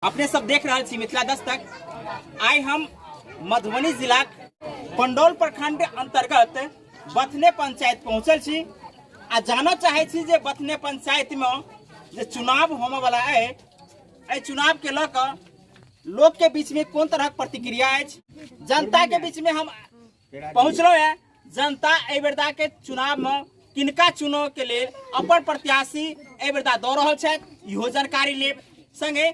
अपने सब देख रहा छी मिथिला दस्तक। आई हम मधुबनी जिला पंडौल प्रखंड अंतर्गत बथने पंचायत पहुंचल छी आ जानना चाहे छी जे बथने पंचायत में जे चुनाव होने वाला है, ए चुनाव के लेकर लोग के बीच में कौन तरह प्रतिक्रिया है, जनता के बीच में हम पहुंचलो है। जनता ए बेरदा के चुनाव में किनका चुनो के लिए अपन प्रत्याशी ए बेरदा दौड़ रहा है, इहो जानकारी ले संगे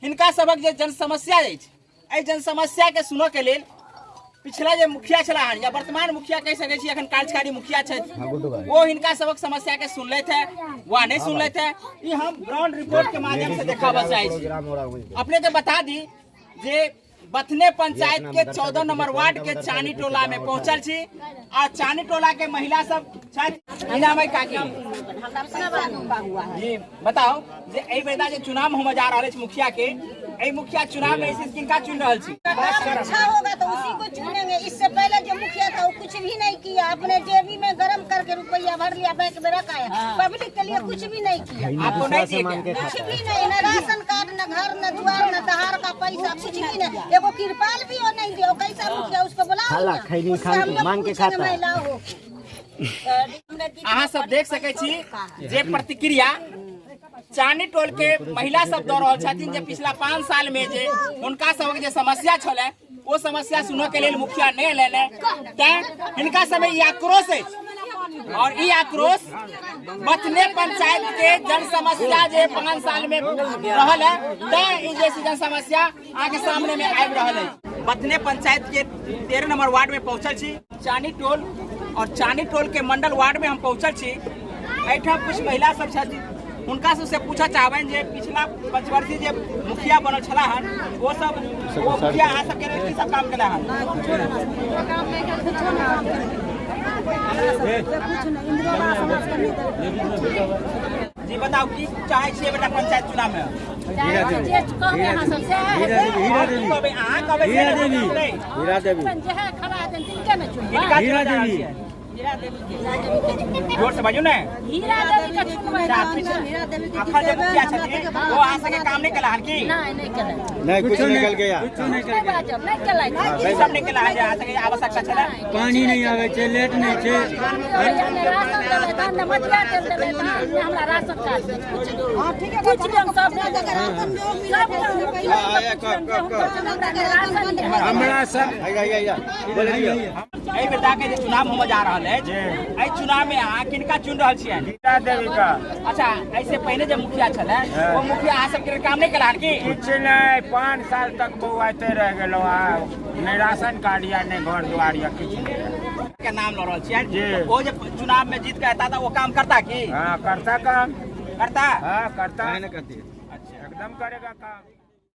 हिनका सबक जे जन समस्या है, जन समस्या के सुनो के लिए पिछला जो मुखिया चला या वर्तमान मुखिया कह सके छी, अखन कार्यकारी मुखिया छे वो हिनका सबक समस्या के सुन लेते वह नहीं सुन लेते। ये हम ग्राउंड रिपोर्ट के माध्यम से देखावा चाहे छी। अपने के बता दी जे बथने पंचायत के 14 नंबर वार्ड के चानी टोला में पहुंचल छी और चानी टोला के महिला सब काकी जी बताओ जे ए बेदा जे चुनाव होने जा रहा है मुखिया के, ए मुखिया चुनाव में इसे किनका चुन रहा छी? अच्छा होगा तो उसी को चुनेंगे। इससे पहले जो मुखिया था वो कुछ भी नहीं किया, अपने जेबी में गरम करके रुपया भर लिया, बैंक में रखा है, पब्लिक के लिए कुछ भी नहीं किया। आपको नहीं दिया कुछ भी नहीं, न राशन कार्ड, न घर, न द्वार, न दहार का पैसा, कुछ भी नहीं। एगो तिरपाल भी वो नहीं दिया। कैसा मुखिया उसको बुलाओ। अहाँ सब देख सके छी जे प्रतिक्रिया चानी टोल के महिला सब दौड़ रहा छथिन जे पिछला 5 साल में जे उनका सबक जे समस्या छले वो समस्या सुनो के लिए मुखिया नहीं लेने इनका समय आक्रोश है और ये आक्रोश बथने पंचायत के जन समस्या जे 5 साल में रहल है जैसी जन समस्या आगे सामने में आबि रहल है। बथने पंचायत के 13 नंबर वार्ड में पहुंचल छी चानी टोल और चानी टोल के मंडल वार्ड में हम पहुंचल छी। एठा कुछ महिला सब छथिन उनका से पूछा चाहबे जे पिछला 5 वर्षीय जे मुखिया बनल छला हन वो मुखिया अहाँ सब के की सब काम केला हन? जी बताओ की चाहे छिए बेटा पंचायत चुनाव में? जोर से बाजू ने। वो अहाँ सबके काम नहीं कला हन की? नहीं कुछ निकल गया, सब निकला है अहाँ सबके आवश्यकता छला? पानी नहीं आवे छे, लेट नहीं छे, हमरा सब एहि बेर के जे चुनाव होने जा रहा है, एहि चुनाव में अहाँ किनका चुन रहल छियै? गीता देवी का। अच्छा, ऐसे पहले जब मुखिया छले वो मुखिया अहाँ सबके काम नहीं कला की? कुछ नहीं, 5 साल तक बउआते रह गेलो, नहीं राशन कार्ड या नहीं घर द्वार या कुछ नहीं के नाम ल रहल छियै। वो जो चुनाव में जीत के आता था वो काम करता की? हाँ करता काम, करता। हाँ करता, अच्छा एकदम करेगा काम।